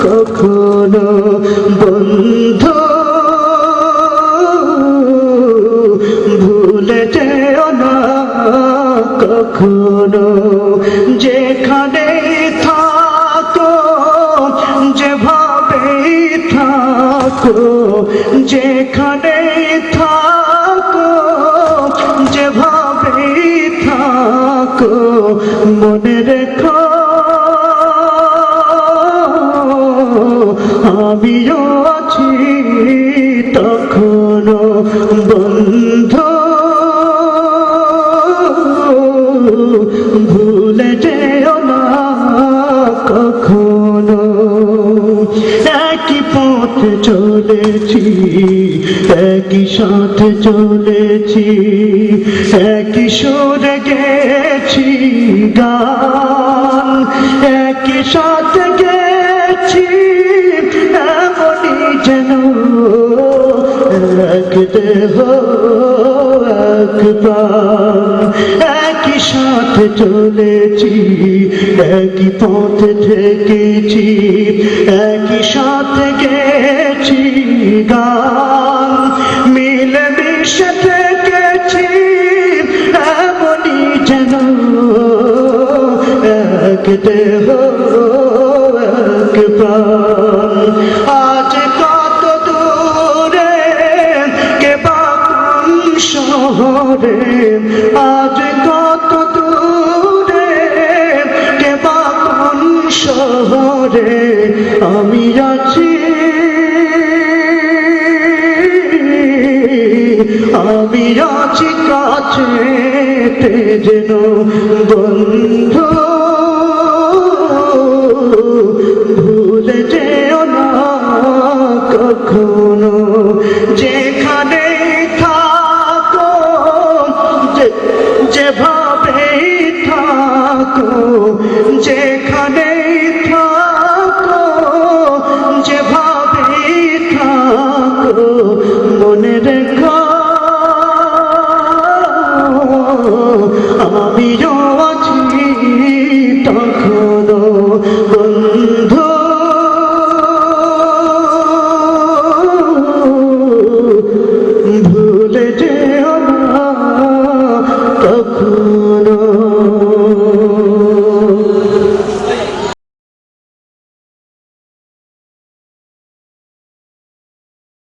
কখনো বন্ধু ভুলে যেও না কখনো যেখানে থাকো যেভাবে থাকো যেখানে থাকো যেভাবে থাকো মনে রেখো আমিও আছি তখনো বন্ধু ভুলে যেও না কখনো একই পথ চলেছি একই সাথে চলেছি একই সুরে গেছি গান একই সাথে গেছি এমনই যেন এক দেহ এক প্রাণ একই সাথে চলেছি একই পথে থেকেছি একই সাথে গেছি গান মিলে মিশে থেকেছি এমনই যেন এক দেহ এক প্রাণ আজ কত দূরে কে বা কোন শহরে আজ কত দূরে কে বা কোন শহরে আমি আছি আমি আছি কাছে যেন বন্ধু ভুলে যেও না কখনো যেখানে থাকো যেভাবে থাকো যেখানে থাকো যেভাবে থাকো মনে রেখো আমিও আছি তখনো বন্ধু